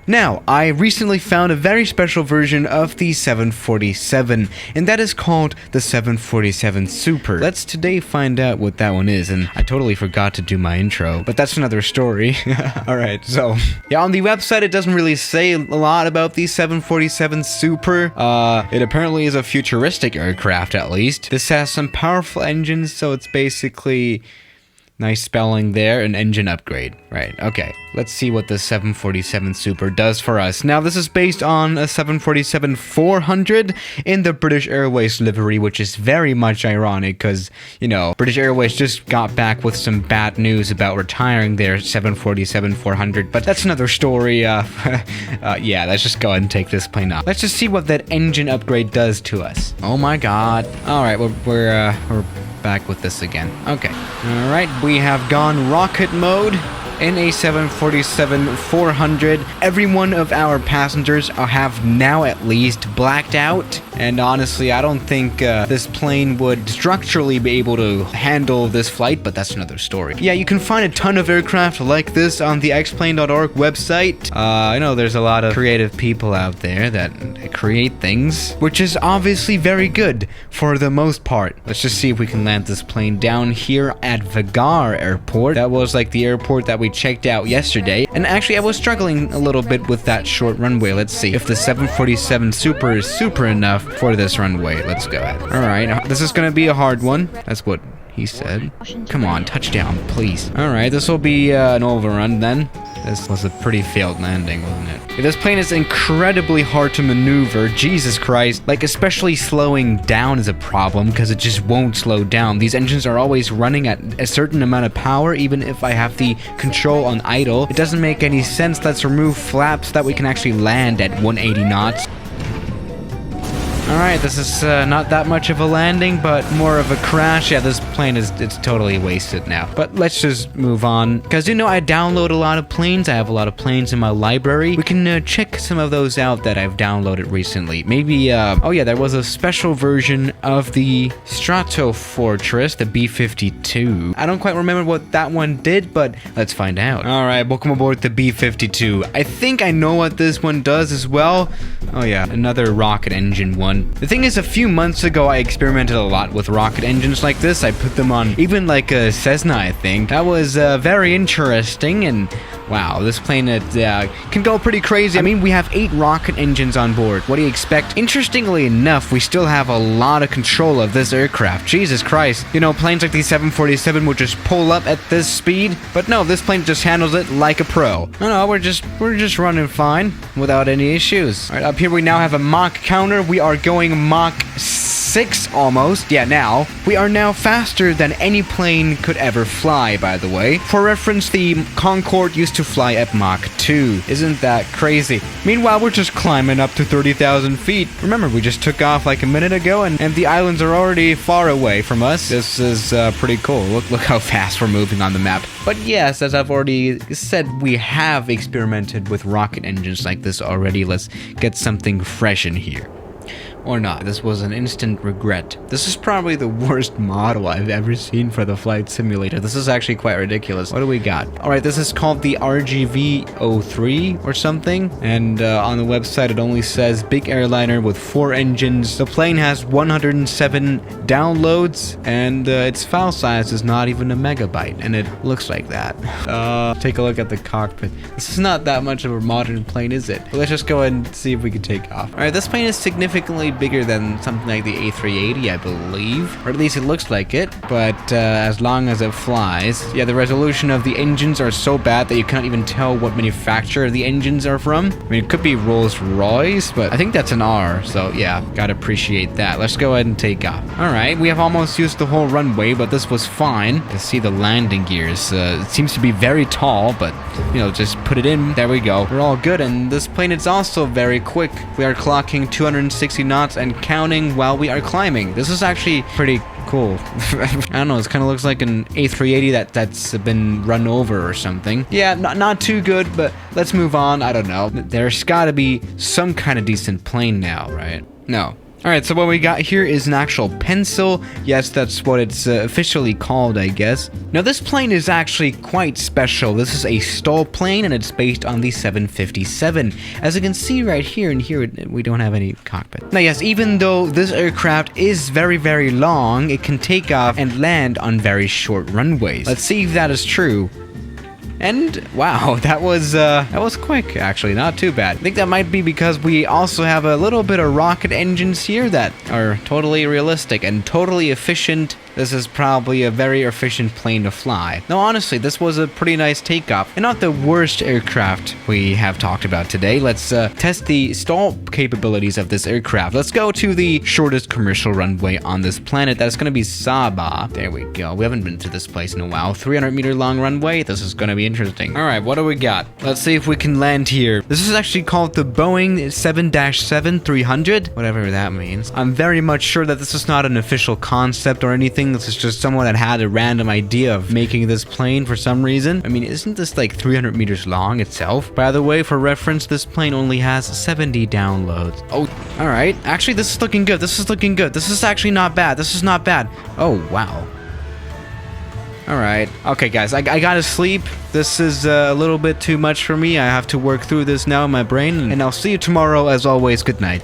Now, I recently found a very special version of the 747, and that is called the 747 Super. Let's today find out what that one is, and I totally forgot to do my intro, but that's another story. Alright, so, yeah, on the website it doesn't really say a lot about the 747 Super. It apparently is a futuristic aircraft, at least. This has some powerful engines, so it's basically... Nice spelling there, an engine upgrade. Right, okay. Let's see what the 747 Super does for us. Now, this is based on a 747-400 in the British Airways livery, which is very much ironic because, you know, British Airways just got back with some bad news about retiring their 747-400, but that's another story. Yeah, let's just go ahead and take this plane off. Let's just see what that engine upgrade does to us. Oh my god. Alright, we're back with this again. Okay. Alright, we have gone rocket mode in a 747-400. Every one of our passengers have now at least blacked out. And honestly, I don't think this plane would structurally be able to handle this flight, but that's another story. Yeah, you can find a ton of aircraft like this on the xplane.org website. I know there's a lot of creative people out there that create things, which is obviously very good for the most part. Let's just see if we can land this plane down here at Vigar Airport. That was like the airport that we checked out yesterday, and actually I was struggling a little bit with that short runway. Let's see if the 747 Super is super enough for this runway. Let's go ahead. Alright, this is gonna be a hard one. That's what he said. Come on, touchdown, please. Alright, this will be an overrun then. This was a pretty failed landing, wasn't it? This plane is incredibly hard to maneuver. Jesus Christ. Like, especially slowing down is a problem because it just won't slow down. These engines are always running at a certain amount of power, even if I have the control on idle. It doesn't make any sense. Let's remove flaps so that we can actually land at 180 knots. Alright, this is not that much of a landing, but more of a crash. Yeah, this plane it's totally wasted now. But let's just move on. Because, you know, I download a lot of planes. I have a lot of planes in my library. We can check some of those out that I've downloaded recently. Maybe, oh yeah, there was a special version of the Stratofortress, the B-52. I don't quite remember what that one did, but let's find out. Alright, welcome aboard the B-52. I think I know what this one does as well. Oh yeah, another rocket engine one. The thing is, a few months ago, I experimented a lot with rocket engines like this. I put them on even like a Cessna, I think. That was very interesting, and wow, this plane can go pretty crazy. I mean, we have 8 rocket engines on board. What do you expect? Interestingly enough, we still have a lot of control of this aircraft. Jesus Christ. You know, planes like the 747 would just pull up at this speed, but no, this plane just handles it like a pro. No, we're just running fine without any issues. All right, up here we now have a Mach counter. We are going Mach 6 almost. Yeah, now. We are now faster than any plane could ever fly, by the way. For reference, the Concorde used to fly at Mach 2. Isn't that crazy? Meanwhile, we're just climbing up to 30,000 feet. Remember, we just took off like a minute ago, and the islands are already far away from us. This is pretty cool. Look how fast we're moving on the map. But yes, as I've already said, we have experimented with rocket engines like this already. Let's get something fresh in here. Or not. This was an instant regret. This is probably the worst model I've ever seen for the flight simulator. This is actually quite ridiculous. What do we got? Alright, this is called the RGV-03 or something. And on the website it only says big airliner with 4 engines. The plane has 107 downloads, and its file size is not even a megabyte, and it looks like that. Take a look at the cockpit. This is not that much of a modern plane, is it? Let's just go ahead and see if we can take off. Alright, this plane is significantly bigger than something like the A380, I believe, or at least it looks like it, but as long as it flies. Yeah, the resolution of the engines are so bad that you can't even tell what manufacturer the engines are from. I mean, it could be Rolls-Royce, but I think that's an R, so yeah, gotta appreciate that. Let's go ahead and take off. Alright, we have almost used the whole runway, but this was fine. You can see the landing gears. It seems to be very tall, but, you know, just put it in. There we go. We're all good, and this plane is also very quick. We are clocking 260 knots and counting while we are climbing. This is actually pretty cool. I don't know, it kind of looks like an A380 that's been run over or something. Yeah, not too good, but let's move on. I don't know. There's gotta be some kind of decent plane now, right? No. Alright, so what we got here is an actual pencil. Yes, that's what it's officially called, I guess. Now, this plane is actually quite special. This is a stall plane, and it's based on the 757. As you can see right here, and here we don't have any cockpit. Now, yes, even though this aircraft is very, very long, it can take off and land on very short runways. Let's see if that is true. And wow, that was quick, actually, not too bad. I think that might be because we also have a little bit of rocket engines here that are totally realistic and totally efficient. This is probably a very efficient plane to fly. No, honestly, this was a pretty nice takeoff and not the worst aircraft we have talked about today. Let's test the stall capabilities of this aircraft. Let's go to the shortest commercial runway on this planet. That's going to be Sabah. There we go. We haven't been to this place in a while. 300-meter long runway. This is going to be interesting. All right, what do we got? Let's see if we can land here. This is actually called the Boeing 7-7-300, whatever that means. I'm very much sure that this is not an official concept or anything. This is just someone that had a random idea of making this plane for some reason. I mean, isn't this like 300 meters long itself? By the way, for reference, this plane only has 70 downloads. Oh, all right. Actually, this is looking good. This is looking good. This is actually not bad. This is not bad. Oh, wow. All right. Okay, guys, I gotta sleep. This is a little bit too much for me. I have to work through this now in my brain, and I'll see you tomorrow. As always, good night.